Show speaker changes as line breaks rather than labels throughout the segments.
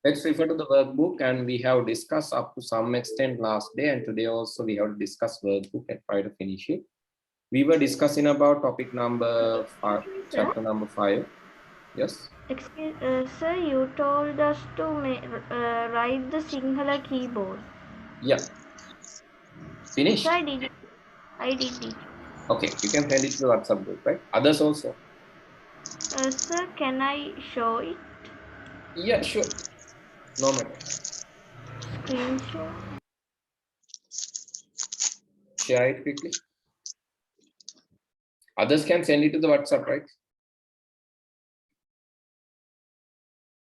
Let's refer to the workbook, and we have discussed up to some extent last day, and today also we have discussed workbook and try to finish it. We were discussing about topic number 5, chapter number 5. Yes.
Excuse, sir, you told us to write the Sinhala keyboard.
Yeah. Finished.
Sir, I did it.
Okay, you can send it to the WhatsApp group, right? Others also.
Sir, can I show it?
Yeah, sure. No matter.
Screenshot.
Share it quickly. Others can send it to the WhatsApp, right?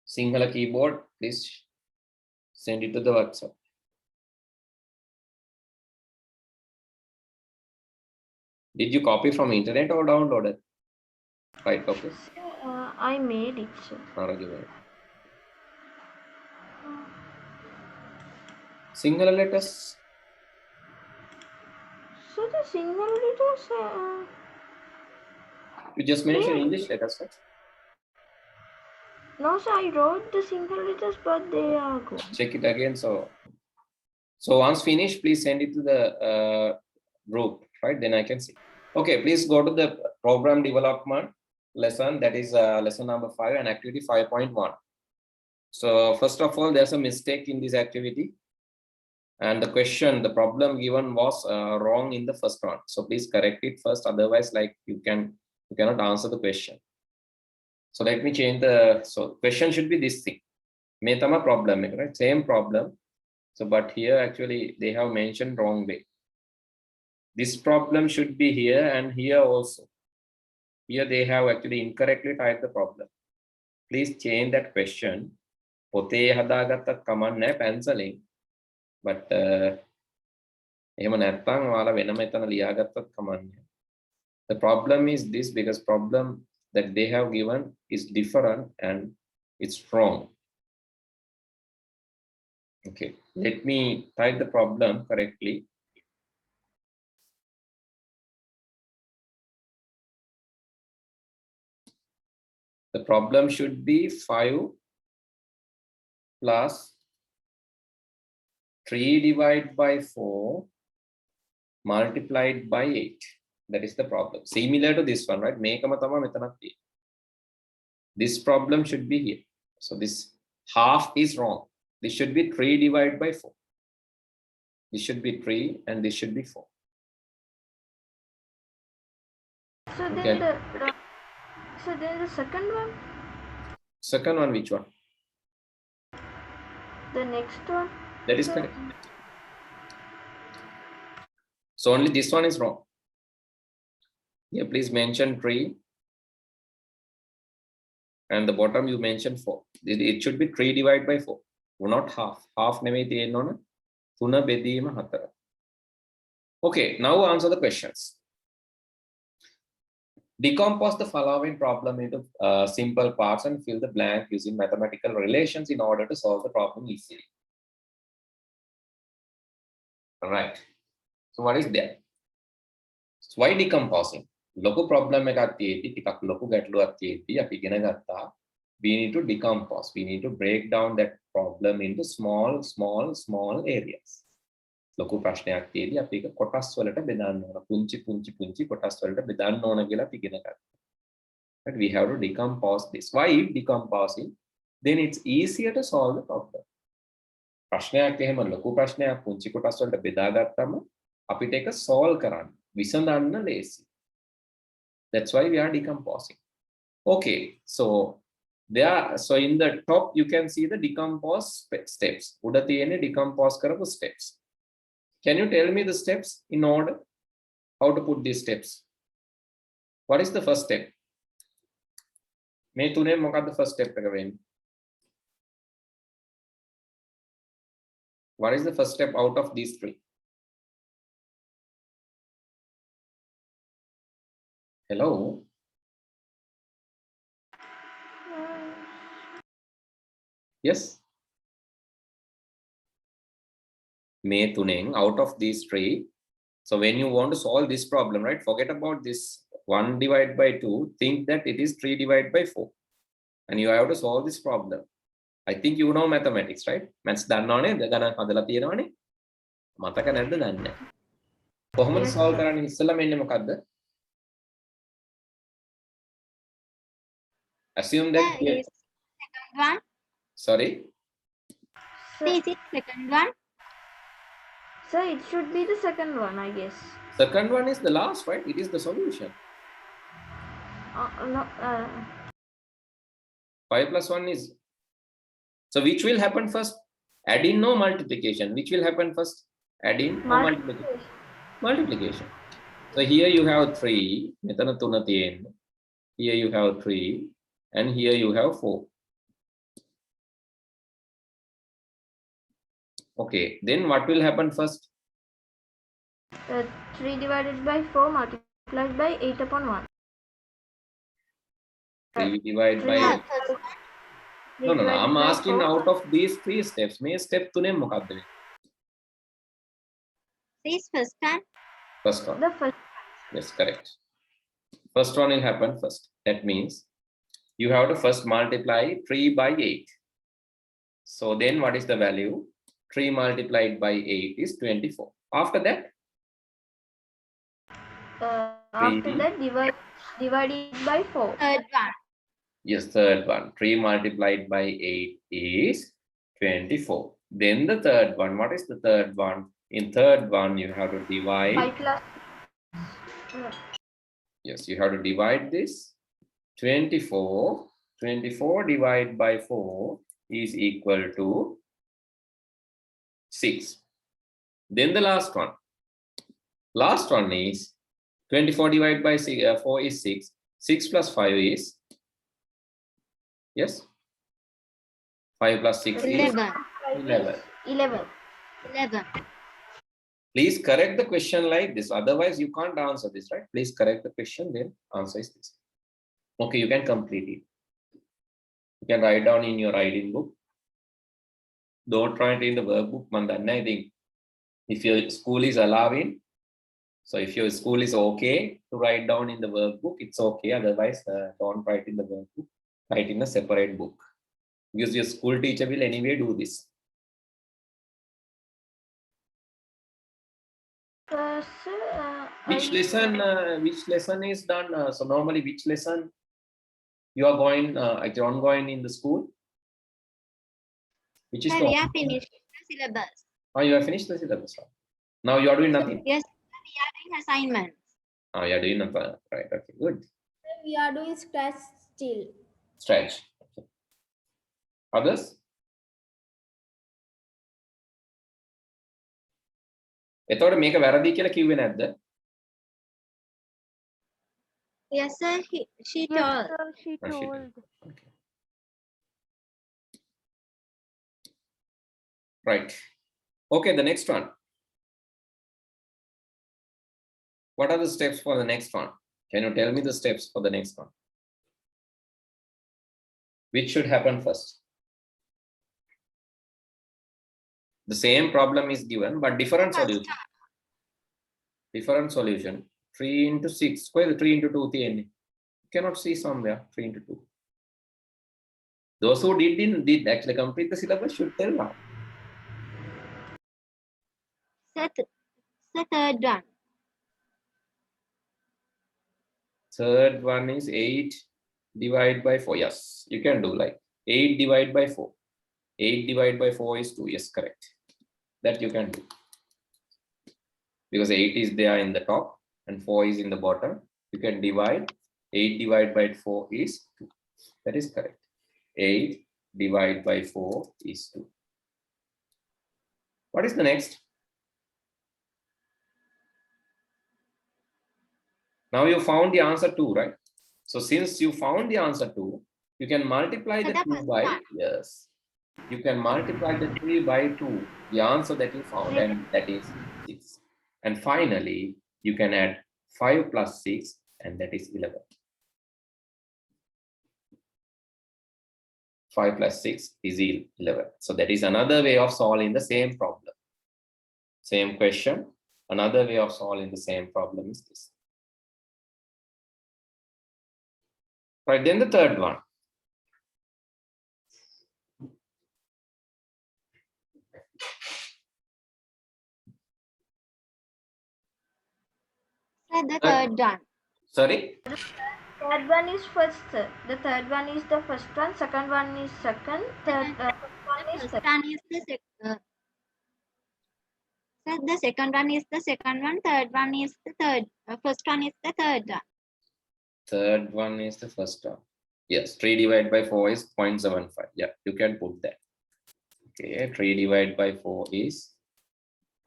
Sinhala keyboard, please send it to the WhatsApp. Did you copy from internet or downloaded? Right, copy.
I made it, sir.
Sinhala letters.
So the Sinhala letters.
You just mentioned English letters, right?
No, sir, I wrote the Sinhala letters, but they are good.
Check it again. So once finished, please send it to the group, right? Then I can see. Okay, please go to the program development lesson. That is lesson number 5 and activity 5.1. So first of all, there's a mistake in this activity. And the question, the problem given was wrong in the first one. So please correct it first. Otherwise, like you cannot answer the question. So let me change the, so question should be this thing. Metama problem, right? Same problem. So, but here actually they have mentioned wrong way. This problem should be here and here also. Here they have actually incorrectly typed the problem. Please change that question. Pote hadagatat kaman naha penciling. But එහෙම නැත්නම් ඔයාලා වෙනම එතන ලියාගත්තත් කමන්නේ. The problem is this, because problem that they have given is different and it's wrong. Okay, let me type the problem correctly. The problem should be 5 plus 3 divided by 4 multiplied by 8. That is the problem. Similar to this one, right? This problem should be here. So this half is wrong. This should be 3 divided by 4. This should be 3 and this should be 4.
So then the second one?
Second one, which one?
The next one?
That is correct. So only this one is wrong. Here, please mention 3. And the bottom you mentioned 4. It should be 3 divided by 4. Not half. Half නෙමෙයි තියෙන්න ඕන. 3 බෙදීම 4. Okay, now answer the questions. Decompose the following problem into simple parts and fill the blank using mathematical relations in order to solve the problem easily. All right. So what is there? So why decomposing? Local problem එකක් තියෙද්දි ටිකක් ලොකු ගැටලුවක් තියෙද්දි අපි ඉගෙන ගත්තා we need to decompose. We need to break down that problem into small areas. ලොකු ප්‍රශ්නයක් තියෙද්දි අපි ඒක කොටස් වලට බෙදන්න ඕන. පුංචි කොටස් වලට බෙදන්න ඕන කියලා අපි ඉගෙන ගත්තා. But we have to decompose this. Why decomposing? Then it's easier to solve the problem. ප්‍රශ්නයක් එහෙම ලොකු ප්‍රශ්නයක් පුංචි කොටස් වලට බෙදාගත්තම අපිට ඒක solve කරන්න විසඳන්න ලේසි. That's why we are decomposing. Okay, so in the top you can see the decompose steps. උඩ තියෙන්නේ decompose කරපු steps. Can you tell me the steps in order? How to put these steps? What is the first step? මේ තුනෙන් මොකක්ද first step එක වෙන්නේ? What is the first step out of these 3? Hello? Yes? May tuning out of these 3. So when you want to solve this problem, right? Forget about this 1 divided by 2. Think that it is 3 divided by 4. And you have to solve this problem. I think you know mathematics, right? Maths දන්නවනේ ගණන් හදලා තියෙනවනේ. මතක නැද්ද දන්නේ නැහැ. කොහොමද
Yes,
solve
sir.
කරන්නේ? ඉස්සෙල්ලා මෙන්න මොකද්ද? Assume that
Sir, is second one.
sorry.
This is second one.
Sir, it should be the second one, I guess.
Second one is the last, right? It is the solution.
No,
5 plus 1 is. So which will happen first? Adding or multiplication? Which will happen first? Adding or multiplication? Multiplication. So here you have 3. මෙතන 3 තියෙන්නේ. Here you have 3. And here you have 4. Okay. Then what will happen first?
3 divided by 4 multiplied by 8 upon 1.
3 divided by.
Yeah,
No. I'm asking out of these 3 steps. May step 3 මොකක්ද වෙන්නේ?
This first one.
First one.
The first.
Yes, correct. First one will happen first. That means you have to first multiply 3 by 8. So then what is the value? 3 multiplied by 8 is 24. After that?
After that, divided by 4.
Third one.
Yes, third one. 3 multiplied by 8 is 24. Then the third one. What is the third one? In third one, you have to divide.
5 plus.
Yes, you have to divide this. 24 divided by 4 is equal to 6. Then the last one. Last one is 24 divided by 4 is 6. 6 plus 5 is, yes? 5 plus 6 is 11.
11.
Please correct the question like this. Otherwise, you can't answer this, right? Please correct the question, then answer is this. Okay, you can complete it. You can write down in your writing book. Don't write in the workbook. I think if your school is allowing, so if your school is okay to write down in the workbook, it's okay. Otherwise, don't write in the workbook. Write in a separate book. Because your school teacher will anyway do this.
Sir,
Which lesson is done? So normally, which lesson you are going ongoing in the school? Which is
Sir,
the
we are finished the syllabus.
Oh, you have finished the syllabus. Now you are doing nothing.
Yes, we are doing assignments.
Oh, you are doing nothing. Right. Okay. Good.
We are doing scratch still.
Stretch. Okay. Others? එතකොට මේක වැරදි කියලා කිව්වේ නැද්ද?
Yes, sir. She
yes,
told.
sir, she
Oh, she
told.
Okay. Right. Okay, the next one. What are the steps for the next one? Can you tell me the steps for the next one? Which should happen first? The same problem is given, but different solution. Different solution. 3 into 6. Square 3 into 2. You cannot see somewhere. 3 into 2. Those who did actually complete the syllabus should tell now.
Sir, third one.
Third one is 8 divided by 4. Yes, you can do like 8 divided by 4. 8 divided by 4 is 2. Yes, correct. That you can do. Because 8 is there in the top and 4 is in the bottom. You can divide. 8 divided by 4 is 2. That is correct. 8 divided by 4 is 2. What is the next? Now you found the answer 2, right? So since you found the answer 2, you can multiply the 2 by, yes. You can multiply the 3 by 2, the answer that you found, and that is 6. And finally, you can add 5 plus 6, and that is 11. 5 plus 6 is 11. So that is another way of solving the same problem. Same question. Another way of solving the same problem is this. Right, then the third one.
Sir, the third one.
Sorry?
Third one is first, sir. The third one is the first one. Second one is second. Third first one is
First
third.
one is the sir, the second one is the second one. Third one is the third. First one is the third one.
Third one is the first one. Yes, 3 divided by 4 is 0.75. Yeah, you can put that. Okay, 3 divided by 4 is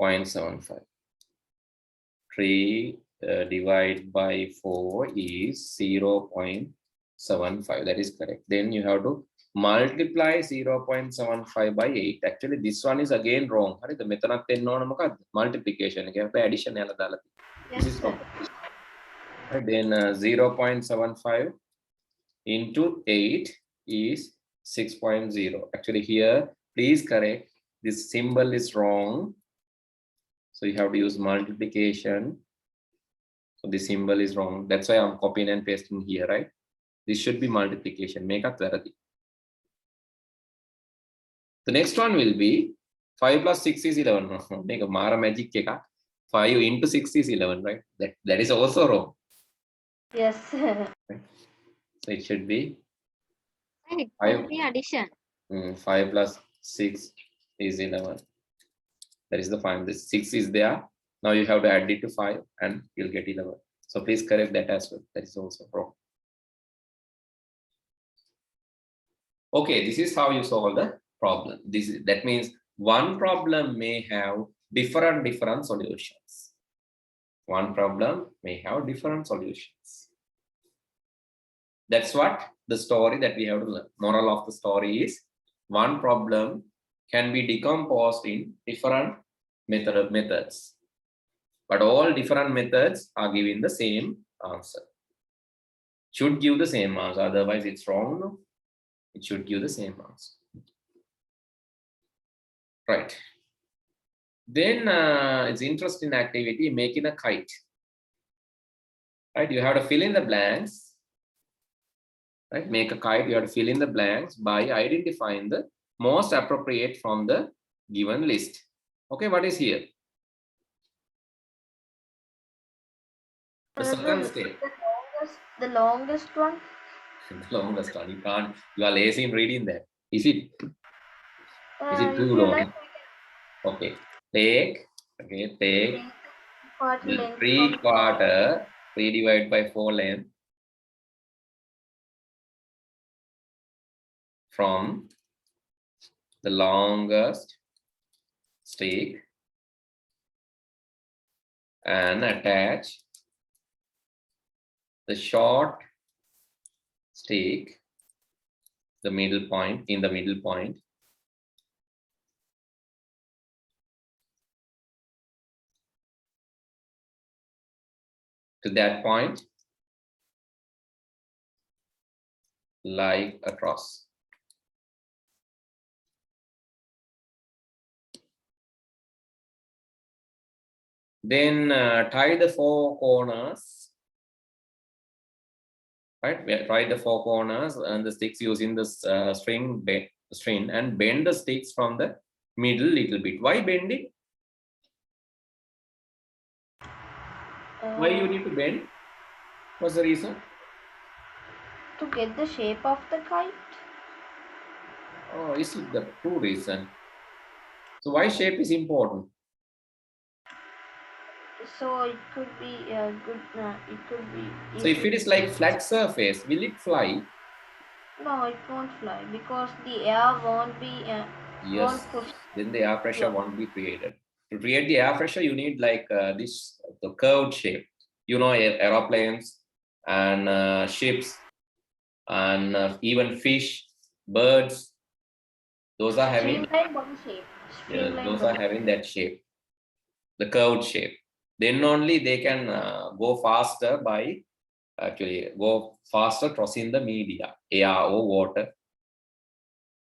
0.75. 3 divided by 4 is 0.75. That is correct. Then you have to multiply 0.75 by 8. Actually, this one is again wrong. The method of multiplication. Addition. This is wrong. Then 0.75 into 8 is 6.0. Actually, here, please correct. This symbol is wrong. So you have to use multiplication. So the symbol is wrong. That's why I'm copying and pasting here, right? This should be multiplication. Make up the next one will be 5 plus 6 is 11. Make a Mara magic. 5 into 6 is 11, right? That is also wrong.
Yes.
So it should be
It will be addition.
5 plus 6 is 11. That is the 5. This 6 is there. Now you have to add it to 5 and you'll get 11. So please correct that as well. That is also wrong. Okay, this is how you solve the problem. That means one problem may have different solutions. One problem may have different solutions. That's what the story that we have to learn. Moral of the story is one problem can be decomposed in different methods. But all different methods are giving the same answer. Should give the same answer, otherwise it's wrong. No? It should give the same answer. Right. Then it's interesting activity, making a kite. Right, you have to fill in the blanks. Right, make a kite, you have to fill in the blanks by identifying the most appropriate from the given list. Okay, what is here? The second step.
The longest one.
The longest one. You are lazy in reading that. Is it? Is it
If
too
you
long?
like,
Okay. Take the
length
3/4, 3 divided by 4 length from the longest stick and attach the short stick, the middle point, in the middle point, to that point, like across. Then tie the 4 corners. Right, we tie the 4 corners and the sticks using this string and bend the sticks from the middle little bit. Why bend it? Why you need to bend? What's the reason?
to get the shape of the kite.
Oh, is it the true reason? So why shape is important?
So it could be good. It could be.
So if it is like flat surface, will it fly?
No, it won't fly because the air won't be.
Yes.
Won't push.
Then the air pressure won't be created. To create the air pressure, you need like the curved shape. You know, aeroplanes and ships and even fish, birds. Those are having.
Streamlined body shape.
Yeah, those are having that shape, the curved shape. Then only they can go faster by crossing the media, air or water.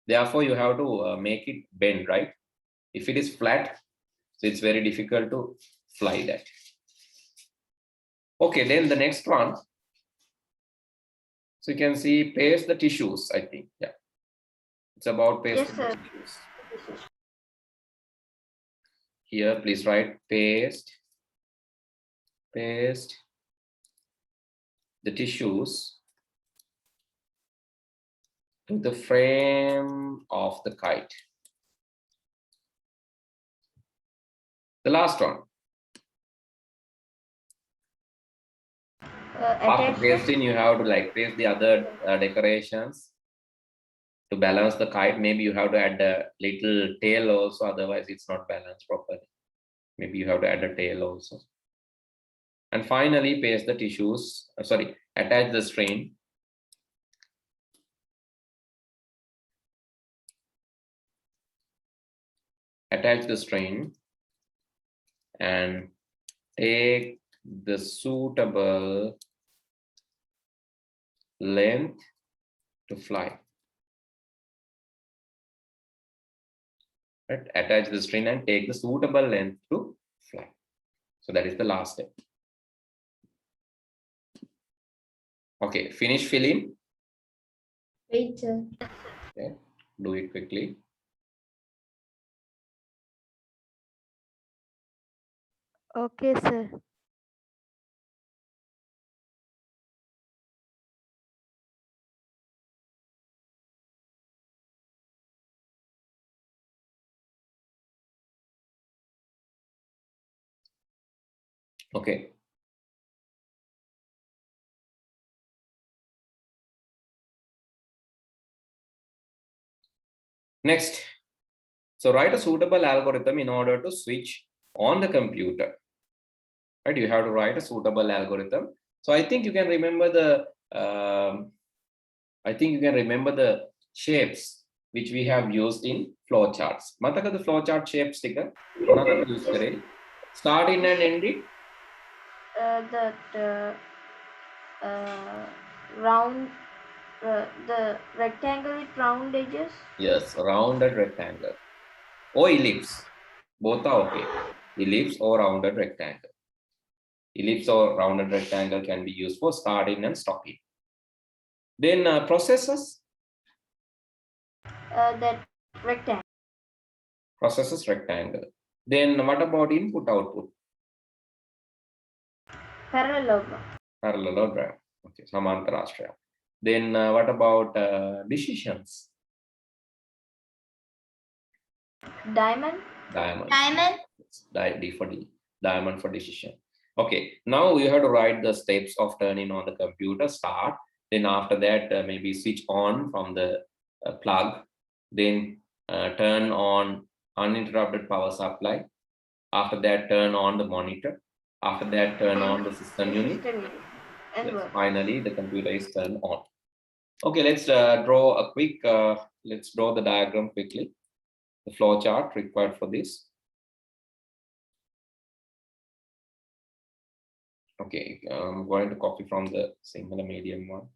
Therefore, you have to make it bend, right? If it is flat, so it's very difficult to fly that. Okay, then the next one. So you can see paste the tissues, I think. Yeah. It's about pasting the tissues. Here, please write paste the tissues to the frame of the kite. The last one. After pasting, you have to like paste the other decorations to balance the kite. Maybe you have to add a little tail also, otherwise it's not balanced properly. Maybe you have to add a tail also. And finally, paste the tissues, attach the string. Attach the string and take the suitable length to fly. Right? Attach the string and take the suitable length to fly. So that is the last step. Okay, finish filling.
Wait, sir.
Okay, do it quickly.
Okay, sir.
Okay. Next, so write a suitable algorithm in order to switch on the computer. Right, you have to write a suitable algorithm. So I think you can remember the shapes which we have used in flowcharts. Mataka the flowchart shape sticker. Starting and ending.
Round, the rectangle with round edges.
Yes, rounded rectangle. Or ellipse. Both are okay. Ellipse or rounded rectangle. Ellipse or rounded rectangle can be used for starting and stopping. Then processes.
That rectangle.
Processes rectangle. Then what about input output?
Parallelogram.
Parallelogram. Okay, Samantarashtra. Then what about decisions?
Diamond.
Diamond. D for D. Diamond for decision. Okay, now you have to write the steps of turning on the computer. Start. Then after that, maybe switch on from the plug. Then turn on uninterrupted power supply. After that, turn on the monitor. After that, turn on the system unit.
And
Yes, finally, the computer is turned on. Okay, let's draw a quick, let's draw the diagram quickly. The flow chart required for this. Okay, I'm going to copy from the similar medium one.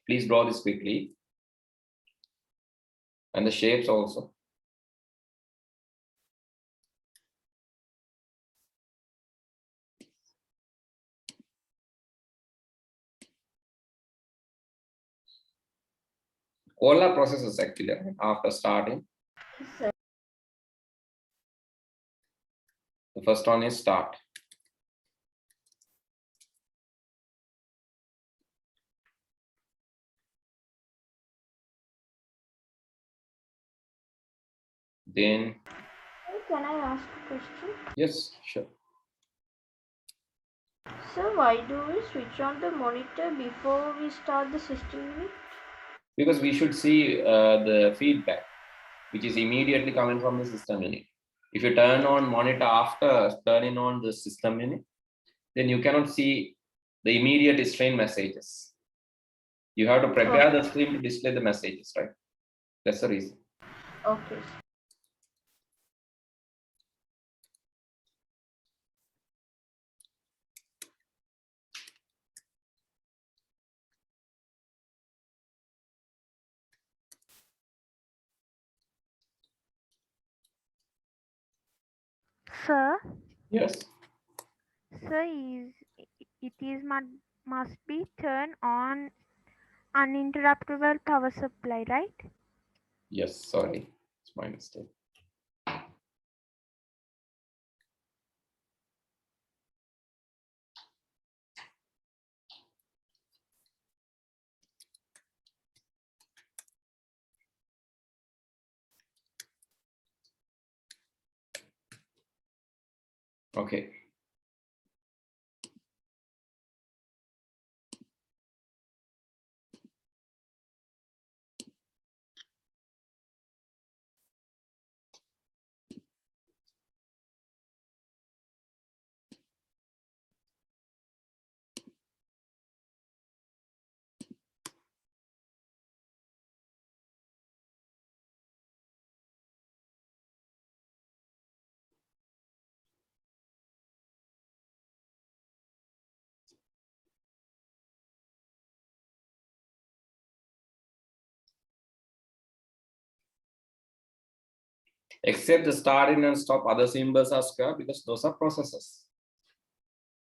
Please draw this quickly. And the shapes also. All our processes actually after starting. The first one is start. Then.
Can I ask a question?
Yes, sure.
So why do we switch on the monitor before we start the system unit?
Because we should see the feedback, which is immediately coming from the system unit. If you turn on monitor after turning on the system unit, then you cannot see the immediate stream messages. You have to prepare the stream to display the messages, right? That's the reason.
Okay. Sir?
Yes.
Sir, must be turned on uninterruptible power supply, right?
Yes, sorry, it's my mistake. Okay. Except the starting and stop, other symbols are square because those are processes.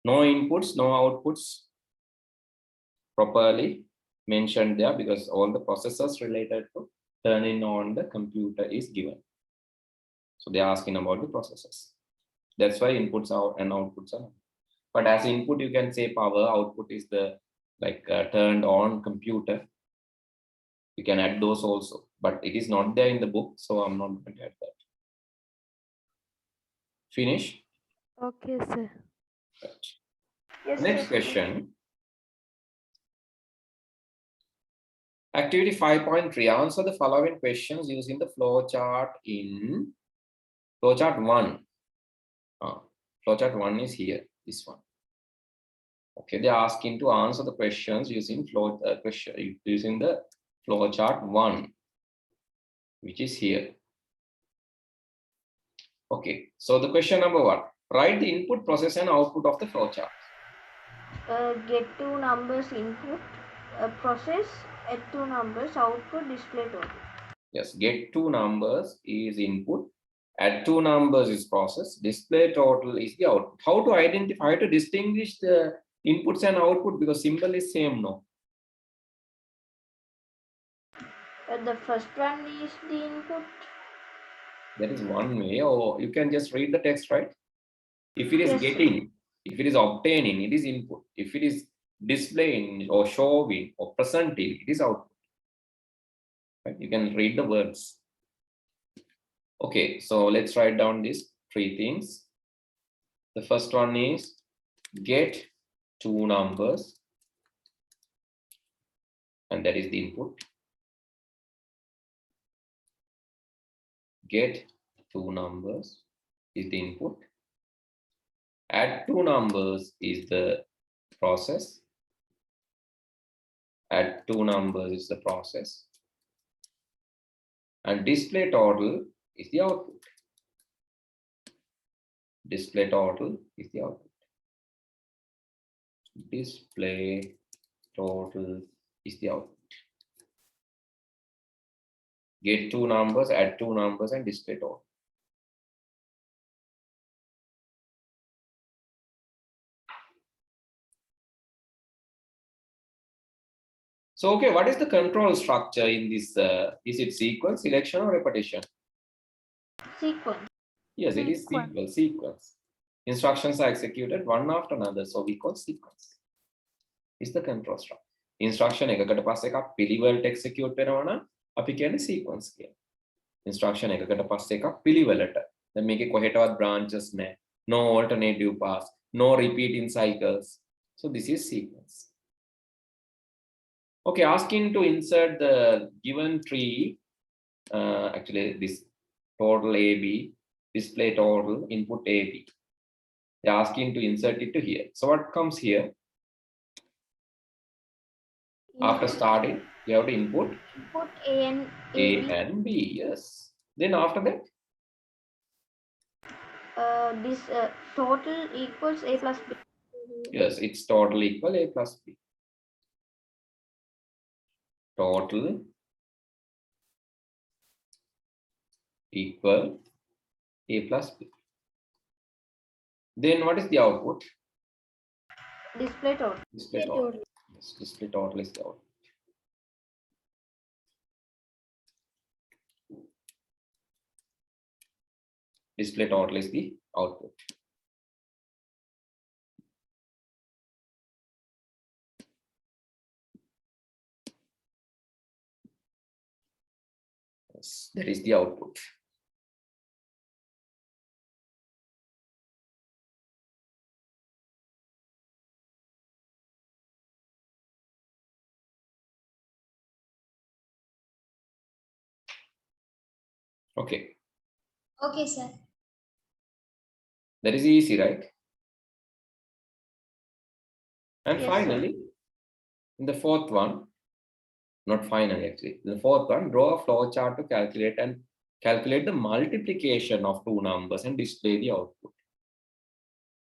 No inputs, no outputs properly mentioned there because all the processes related to turning on the computer is given. So they're asking about the processes. That's why inputs are and outputs are. But as input, you can say power, output is the turned on computer. You can add those also, but it is not there in the book, so I'm not going to add that. Finish?
Okay, sir.
Right.
Yes,
Next
sir.
question. Activity 5.3. Answer the following questions using the flowchart in flowchart 1. Flowchart 1 is here, this one. Okay, they're asking to answer the questions using using the flowchart 1, which is here. Okay, so the question number 1. Write the input, process, and output of the flowchart.
Get two numbers input, process, add two numbers output, display total.
Yes, get two numbers is input, add two numbers is process, display total is the output. How to identify, how to distinguish the inputs and output because symbol is same, no?
The first one is the input.
That is one way, or you can just read the text, right? If it is
Yes, sir.
getting, if it is obtaining, it is input. If it is displaying or showing or presenting, it is output. Right? You can read the words. Okay, so let's write down these three things. The first one is get two numbers, and that is the input. Get two numbers is the input. Add two numbers is the process. Add two numbers is the process. And display total is the output. Display total is the output. Display total is the output. Get two numbers, add two numbers, and display total. So, okay, what is the control structure in this? Is it sequence, selection, or repetition?
Sequence.
Yes, it is sequence. Instructions are executed one after another, so we call sequence. Is the control structure. Instruction එකකට පස්සේ එකක් පිළිවෙලට execute වෙනවා නම් අපි කියන්නේ sequence කියලා. Instruction එකකට පස්සේ එකක් පිළිවෙලට. දැන් මේකේ කොහෙටවත් branches නැහැ. No alternative paths, no repeating cycles. So this is sequence. Okay, asking to insert the given tree, actually this total AB, display total, input AB. They're asking to insert it to here. So what comes here? After starting, you have to input
A and
A
B.
and B, yes. Then after that,
This total equals A plus B.
yes, it's total equal A plus B. Total equal A plus B. Then what is the output?
Display total.
Display total. Yes, display total is the output. Display total is the output. Yes, that is the output. Okay,
Okay, sir.
that is easy, right? And
Yes, sir.
finally, in the fourth one, not finally actually, in the fourth one, draw a flow chart to calculate the multiplication of two numbers and display the output.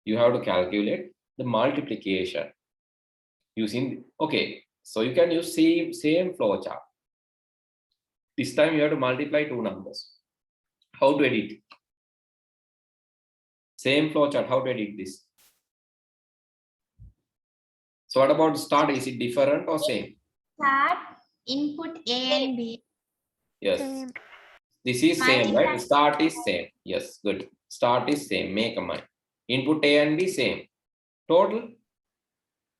You have to calculate the multiplication using, okay, so you can use same flow chart. This time you have to multiply two numbers. How to edit? Same flow chart, how to edit this? So what about start? Is it different or same?
Start, input A and B.
Yes.
Same.
This is same,
Multiply.
right? Start is same. Yes, good. Start is same. Make a mind. Input A and B same. Total?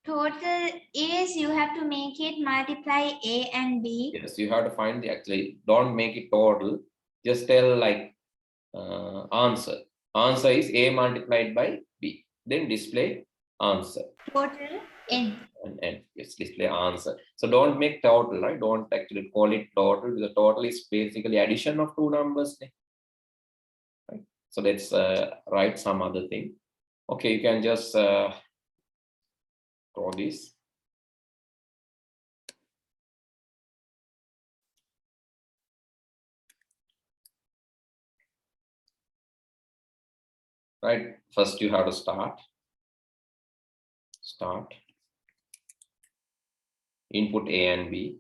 Total is you have to make it multiply A and B.
Yes, you have to find the actually. Don't make it total. Just tell like answer. Answer is A multiplied by B. Then display answer.
Total N.
And yes, display answer. So don't make total, right? Don't actually call it total. The total is basically addition of two numbers. Right? So let's write some other thing. Okay, you can just draw this. Right, first you have to start. Input A and B.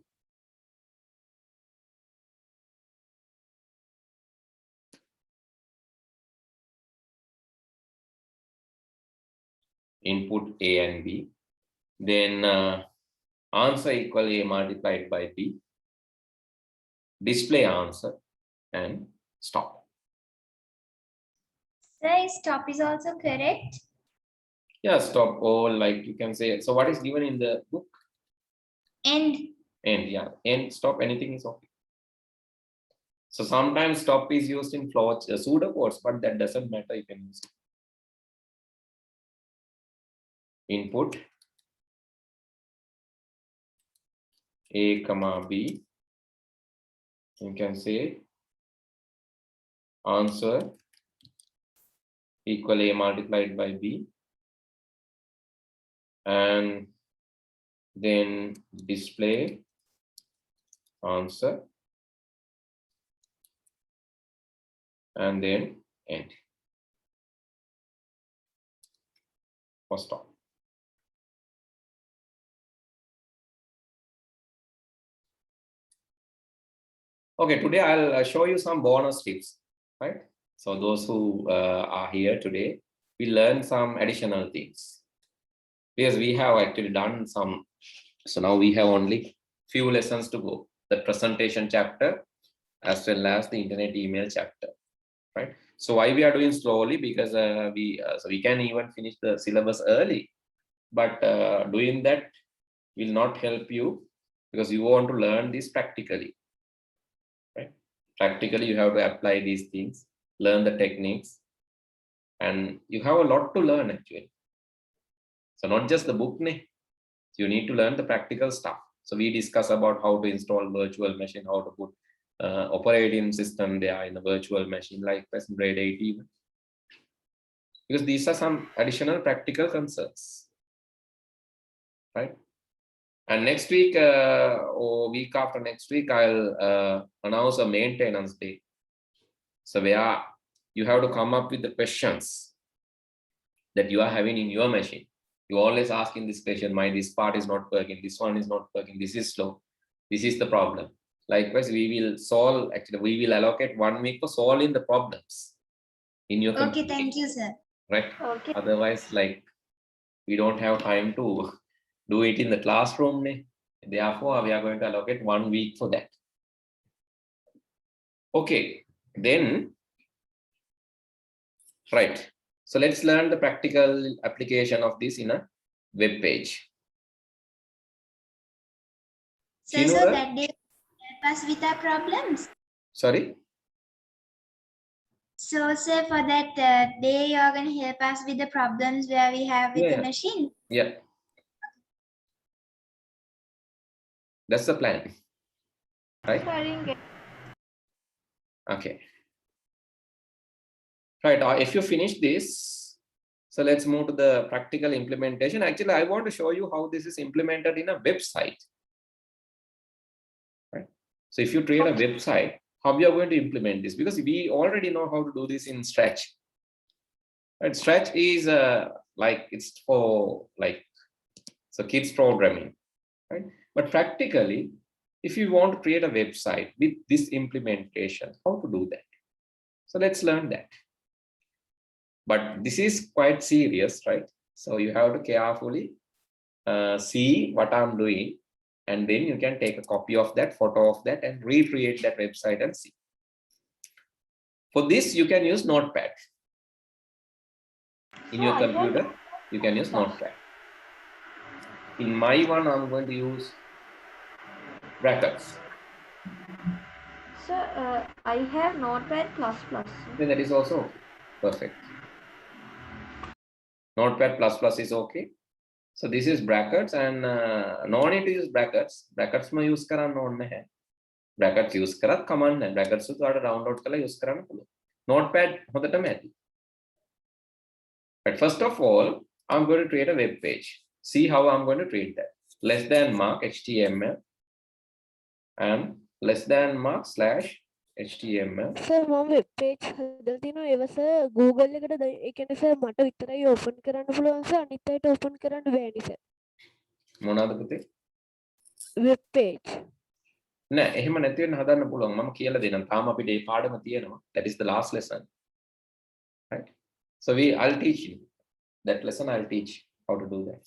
Input A and B. Then answer equal A multiplied by B. Display answer and stop.
Sir, stop is also correct.
Yeah, stop all, like you can say. So what is given in the book?
End.
End, yeah. End, stop, anything is okay. So sometimes stop is used in pseudocodes, but that doesn't matter. You can use it. Input A comma B. You can say answer equal A multiplied by B, and then display answer, and then end or stop. Okay, today I'll show you some bonus tips, right? So those who are here today, we learn some additional things because we have actually done some. So now we have only few lessons to go. The presentation chapter as well as the internet email chapter, right? So why we are doing slowly? Because so we can even finish the syllabus early, but doing that will not help you because you want to learn this practically. Practically, you have to apply these things, learn the techniques, and you have a lot to learn actually. So not just the book, you need to learn the practical stuff. So we discuss about how to install virtual machine, how to put operating system there in the virtual machine, like grade 8 even. Because these are some additional practical concerns, right? And next week or week after next week, I'll announce a maintenance day. So where you have to come up with the questions that you are having in your machine. You always asking this question, this part is not working, this one is not working, this is slow, this is the problem. Likewise, we will solve, actually, we will allocate 1 week for solving the problems in your computer.
Okay, thank you, sir.
Right?
Okay.
Otherwise, like, we don't have time to do it in the classroom. Therefore, we are going to allocate 1 week for that. Okay, then, right. So let's learn the practical application of this in a web page.
So, sir, that day help us with our problems.
Sorry?
So, sir, for that day, you're going to help us with the problems where we have with the machine.
Yeah. That's the plan. Right?
Sorry.
Okay. Right, if you finish this, so let's move to the practical implementation. Actually, I want to show you how this is implemented in a website. Right. So if you create a website, how you are going to implement this? Because we already know how to do this in Stretch. Right. Stretch is like it's for like so kids programming, right? But practically, if you want to create a website with this implementation, how to do that? So let's learn that. But this is quite serious, right? So you have to carefully see what I'm doing, and then you can take a copy of that, photo of that, and recreate that website and see. For this, you can use Notepad. In your computer, you can use Notepad. In my one, I'm going to use brackets.
Sir, I have Notepad++.
Then that is also okay. Perfect. Notepad++ is okay. So this is brackets, and no need to use brackets. Brackets ma use karanna onne hai. Brackets use karat command hai. Brackets to download kala use karanna puluwan. Notepad hodatama ඇති. But first of all, I'm going to create a web page. See how I'm going to create that. Less than mark HTML and less than mark slash HTML.
Sir, මම web page හදලා තිනවා ඒව sir Google එකට ඒ කියන්නේ sir මට විතරයි open කරන්න පුළුවන් සර් අනිත් අයට ඕපන් කරන්න බෑනි සර්.
මොනවාද පුතේ?
Web page.
නෑ එහෙම නැති වෙන්න හදන්න පුළුවන්. මම කියලා දෙන්නම්. තාම අපිට මේ පාඩම තියෙනවා. That is the last lesson. Right? So I'll teach you. That lesson I'll teach how to do that.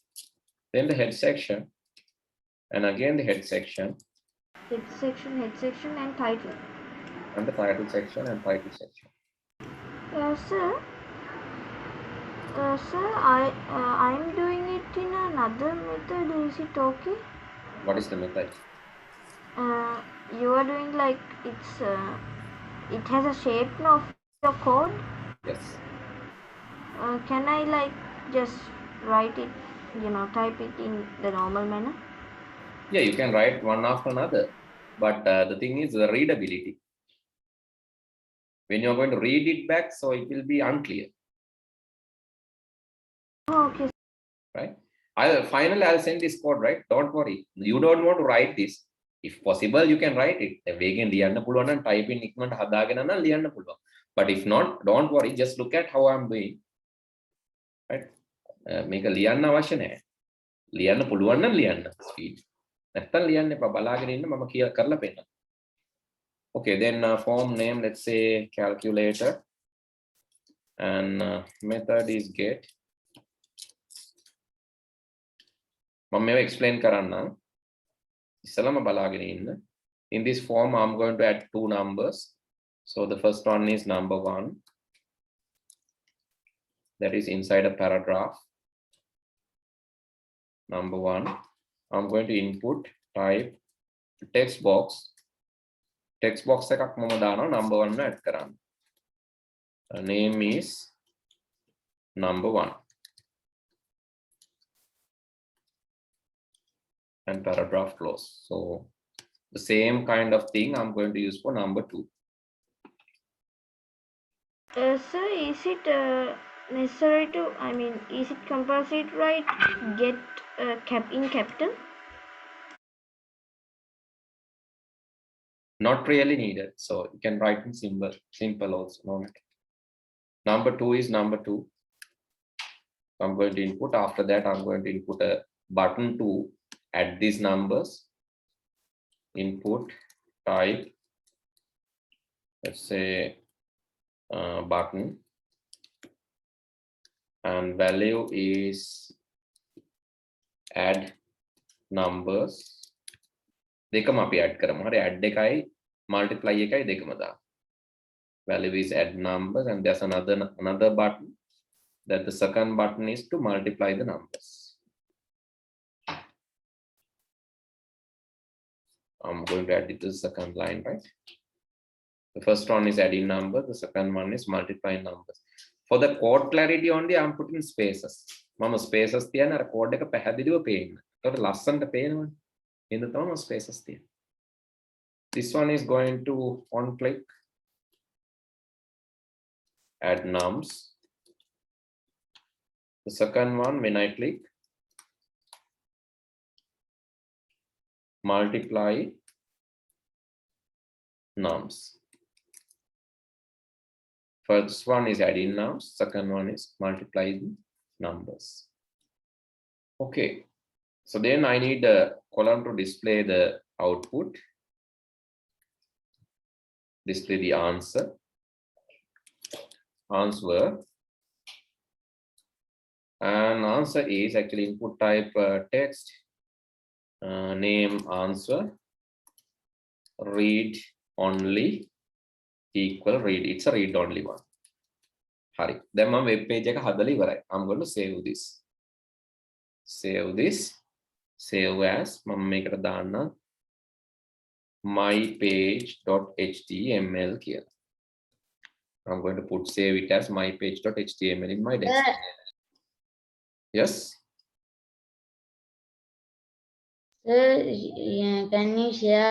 Then the head section, and again the head section.
Head section, and title.
And the title section and title section.
Sir, I'm doing it in another method. Is it okay?
What is the method?
You are doing like it has a shape of your code.
Yes.
Can I like just write it, type it in the normal manner?
Yeah, you can write one after another, but the thing is the readability. When you're going to read it back, so it will be unclear.
Oh, okay.
Right? Finally, I'll send this code, right? Don't worry. You don't want to write this. If possible, you can write it. Type in but if not, don't worry. Just look at how I'm doing. Right? Make a liyanna අවශ්‍ය නැහැ. ලියන්න පුළුවන් නම් ලියන්න speed. නැත්තම් ලියන්න එපා. බලාගෙන ඉන්න මම කරලා පෙන්නනවා. Okay, then form name, let's say calculator, and method is get. මම මේව explain කරන්නම්. ඉස්සලම බලාගෙන ඉන්න. In this form, I'm going to add two numbers. So the first one is number 1. That is inside a paragraph. Number 1. I'm going to input type text box. Text box එකක් මම දානවා number 1 add කරන්න. Name is number 1. And paragraph close. So the same kind of thing I'm going to use for number 2.
Sir, is it necessary to, is it compulsory to write get in capital?
Not really needed. So you can write in simple also. No matter. Number 2 is number 2. I'm going to input. After that, I'm going to input a button to add these numbers. Input type, let's say button, and value is add numbers. දෙකම අපි add කරමු. හරි add එකයි multiply එකයි දෙකම දාමු. Value is add numbers, and there's another button that the second button is to multiply the numbers. I'm going to add it to the second line, right? The first one is adding numbers, the second one is multiplying numbers. For the code clarity only, I'm putting spaces. Mama spaces තියන අර code එක පැහැදිලිව පේන්න. ඒකට ලස්සනට පේනවනේ. එහෙනම් තමයි spaces තියෙන්නේ. This one is going to on click. add nums. The second one, when I click, multiply nums. First one is adding nums, second one is multiplying numbers. Okay, so then I need a column to display the output, display the answer, and answer is actually input type text, name answer, read only equal read. It's a read only one. Hari. Then my web page එක හදලා ඉවරයි. I'm going to save this. Save this. Save as මම මේකට දාන්න mypage.html කියලා. I'm going to put save it as mypage.html in my desktop. Yes.
Sir, can you share